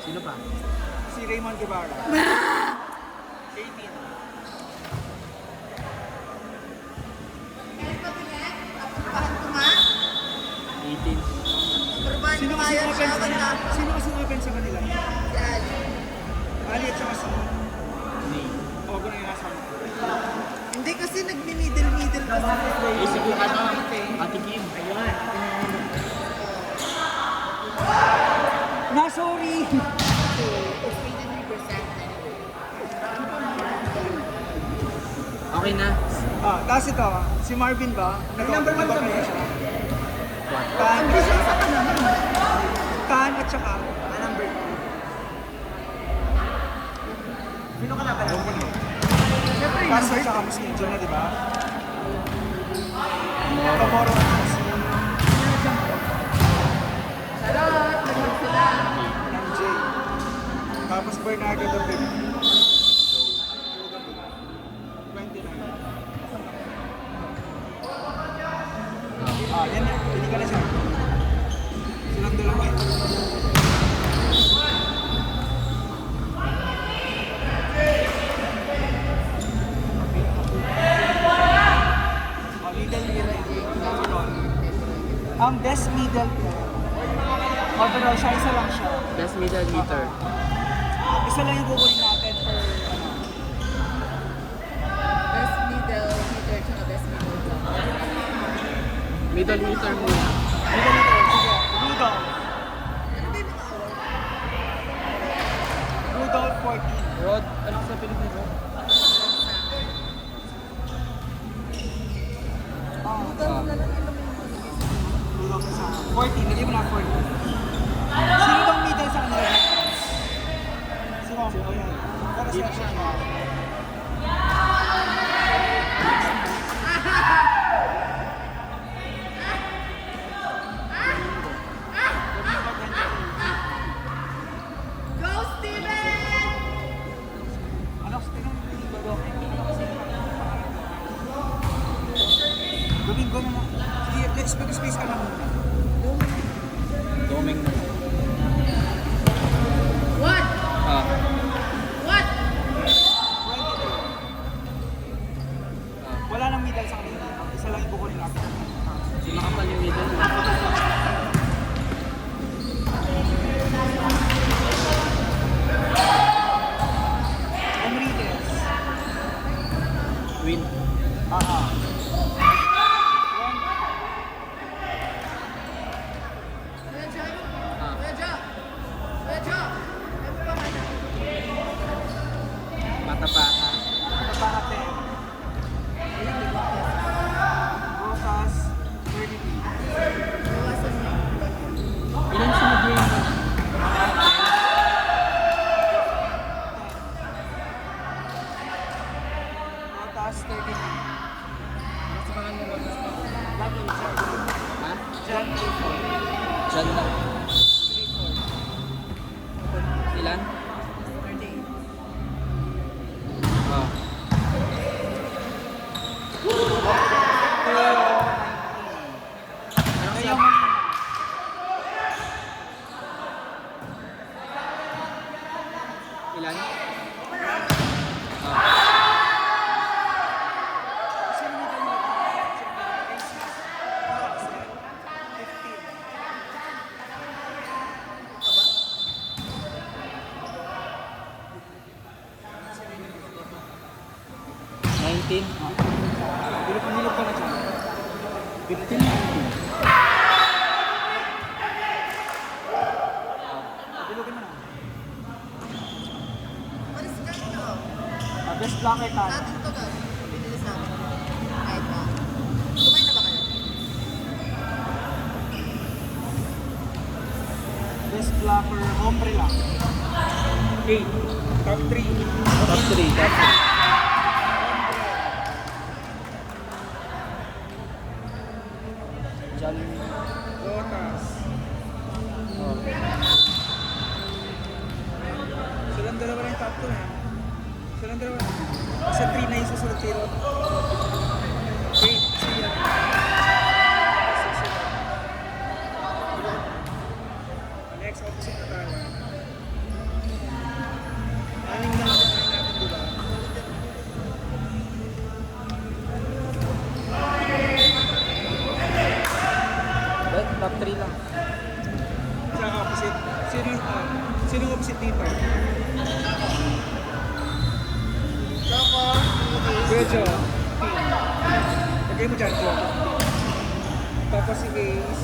Sino pa? Si Raymond Guevara. 18. Sino kasi open sa kanila? Ali at saka si Ogo na yung nasa mo. Hindi kasi nagmi-middle kasi. Siguro Ate Kim. Ayun. Sorry! Okay na. Tapos ito, si Marvin ba? Number 1 kami. Tan at saka Number 2. Sino ka na ba? Kaso at saka Muslim dyan na, di ba? Tomorrow at saka si Salamat! Naglag sila. MJ. Tapos Bernardo David. 29. Yan na. Pili ka na siya. Silang dalawa eh. Ang best middle overall siya, isa lang siya. Best middle hitter. Isa lang yung kukunin natin per Best middle hitter tsaka best middle blocker. Middle hitter muna. middle hitter. Sige, Rudolph. Ano ba yung mga award? Rudolph 14. Rod, ano sa Pilipinas? Rudolph na lang yung Rudolph sa 14. Lagyan mo na 14. Sino bang middle sa kanila? Si Rombo. Ayan. Para siya siya. Go, Steven! Ano? Domingo na lang. Sige, let's mag-space ka na muna. Doming na. What? What? 22. Wala nang middle sa kanila. Isa lang yung kukunin natin. Si Makapal yung middle. Enriquez. Win. Kuya John? Kuya John? Kuya John? Ano pa man? Matapaka. Napakate. Rosas. 30. Bawasan mo. Ilan sunod yun? Rotas 30. Sa pangalan mo, Rodas pa. Lagi yung sir. Ha? John Clifford. John lang. Ilan? 38. Ano Kaya sa... Ilan? sino middle mo? 19? Bilog ka na dyan. 15? 19? Bilogin mo na. Malis ka nyo. Best blocker tayo. Natin to guys. Binili sa akin. Kahit ba. Kumain na ba kayo? Best blocker, hombre lang. 8. Top 3. Top 3, top 3. John... Rotas. Oh. Silang dalawa lang yung top 2 eh. Silang dalawa lang. Sa 3 na yung susunod kay Rotas. 8. Siya. 6 sila. Next opposite na tayo. Sino opposite dito? Choco. Kuya Jo. Lagay mo dyan, Jo. Tapos si Ace.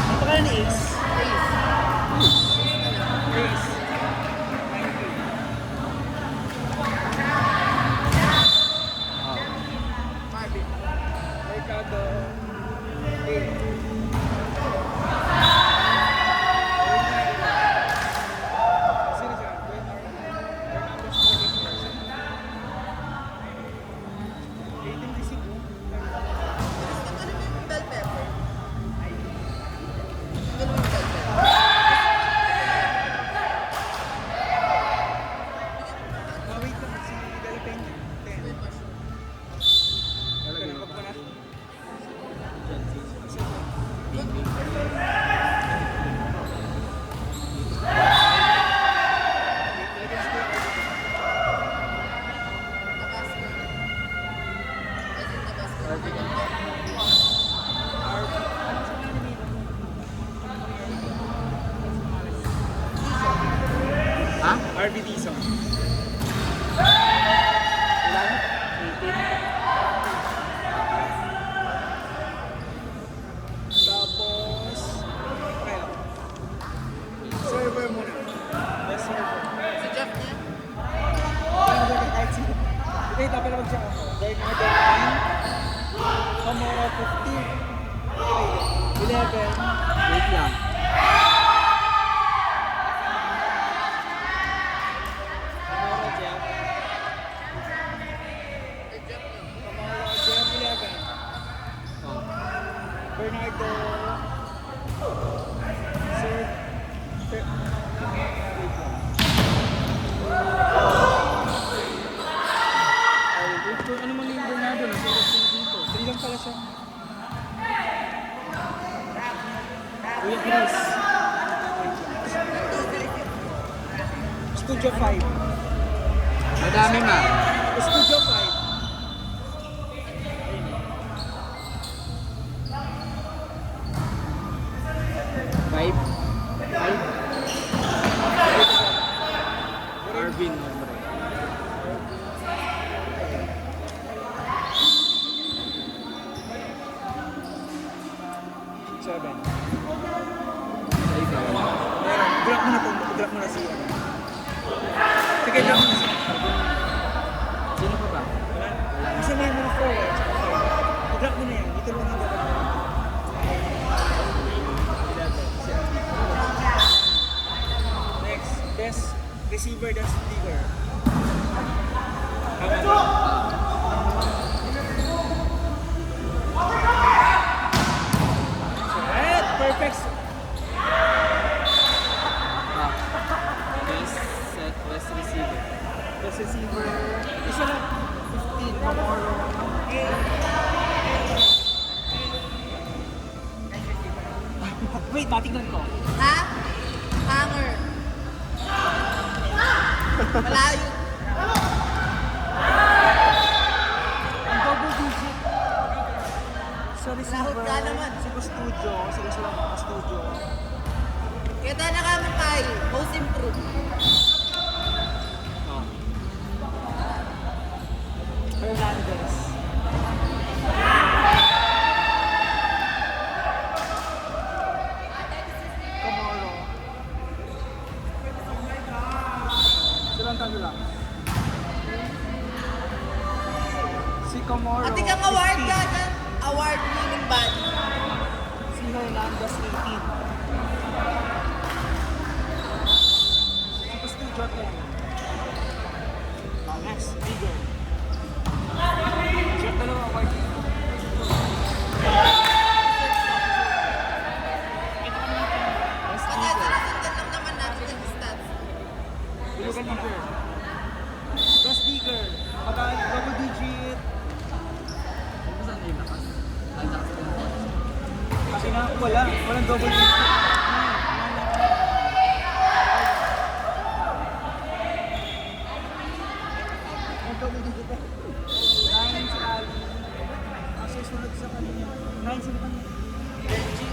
Ano ka ni Ace? Ace. 90. Marvin. Mercado. 8. Sino siya? Bernardo Stargate person. 18 resibo. Ano yung bell pepper? Ano yung bell pepper? Wait lang, si Dela Peña. 10. Talaga Wag mo na. Yan, si Tabasco. Kasi Tabasco. Ha? RV Dizon. Ilan? 18? Tapos, kaya. Server muna. Best server. Si Jeff niya. Wait, dapat na mag-check ako. Bernardo 9. Camora 15. 11. Wait lang. Camora Jeff. Si Jeff niya. Camora Jeff 11. Oh. Bernardo. Sir. Wait lang. Ay, wait ko, ano man yung Bernardo? Nasulat sila dito. 3 lang pala siya. Kuya Chris. Studio 5. Madami nga. Studio 5. 5? 5? Arvin, hombre. Seven. Ay, ikaw. Drop mo na po. Drop mo na si Sige lang. Sino pa ba? Kasi may mga 4 eh. Drop mo na yan. Dito lang ang dapat. 11. Next. Best receiver that's bigger. Perfect. Ah. Best set, best receiver. Best receiver. Isa lang. 15. Camoro. 8. Wait, matignan ko. Ha? Hanger. Malayo. Ang double digit. Sa receiver. Lahot ka naman. Sa studio. Sila sila mga studio. Kita na kami tayo. Most improved. Oh. Hernandez. Camoro. Silang talo lang. Si Camoro. Ate kang award 15. ka dyan. Award winning band. Si Hernandez 18. Tapos 2 shot yan. Next, bigger. Shot dalawa award. Best Kasi bigger. sinasundan lang naman natin yung stats. Bilugan mo na. Best bigger. Double digit. Saan yung lakas? Ang lakas ng boss. Kasi na, walang double digit. Ang double digit eh. 9 si Ali. Ang susunod sa kanina. 9 sino kanina? Benji.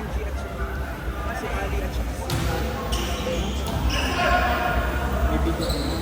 Benji at saka si Ali at saka si may video ko na.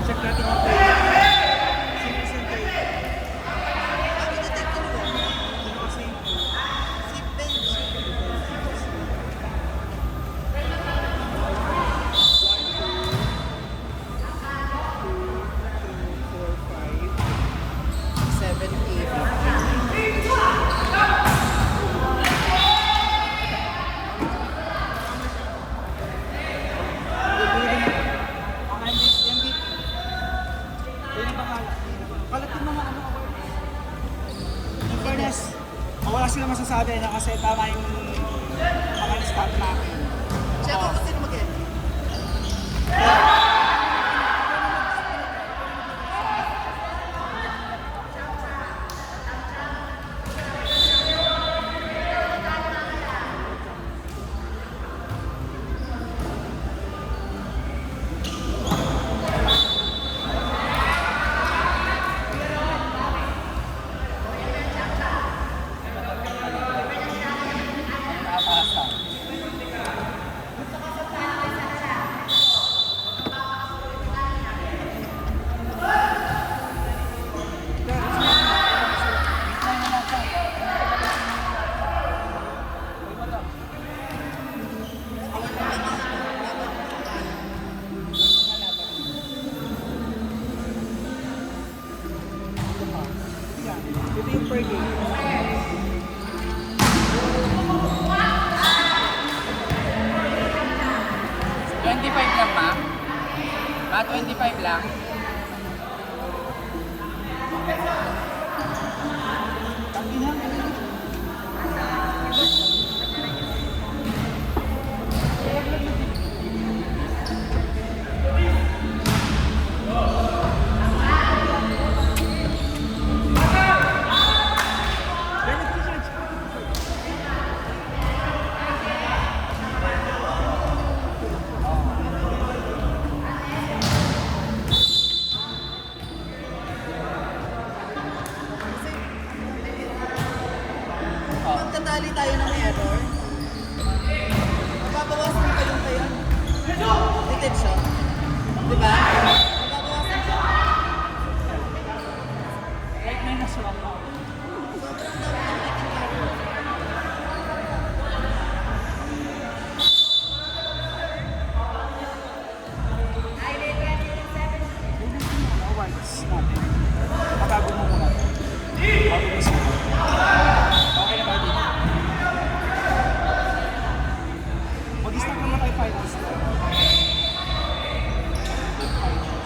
Check natin yung tayo. Sino isang tayo? Sino kasi yung Si Benji. Seven, eight. In fairness, wala sila masasabi na kasi tama yung mga start namin. Check ako sino mag-end. Ito yung per game. $25 lang ba? 25 lang. Tangina. Magtatali tayo ng error. Mababawasan pa yung kayo. Rated siya. Diba? Mababawasan siya. Right minus 1 now. Sobrang dami ng rated error. Awards natin. Patago mo muna. Bago mo sila. Okay na ba dito? Mag-start naman tayo finals. Finals.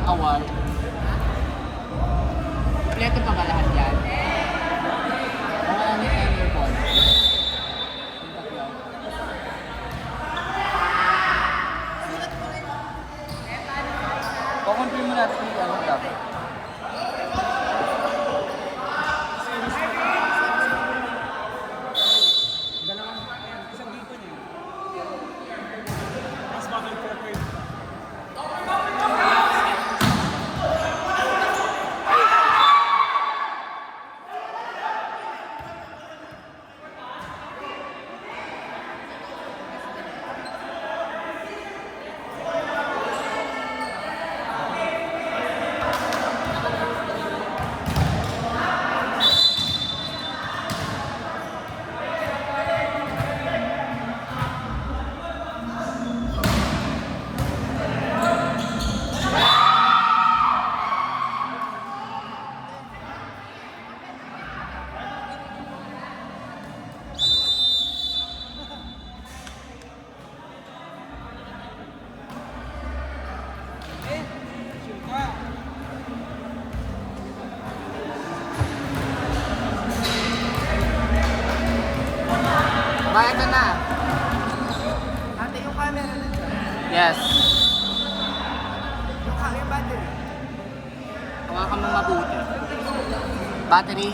award. Kompleto pa ba lahat yan? Wala ni Enerball. Yung tatlo. Kukonfirm mo natin yung ano dapat. Isang dito niya. Mas bagay for third. Shoot ka. Ba, ito na. Ate, yung camera na dyan. Yes. Yung battery. Hawakan mo mabuti. Battery.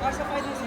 Nasa finals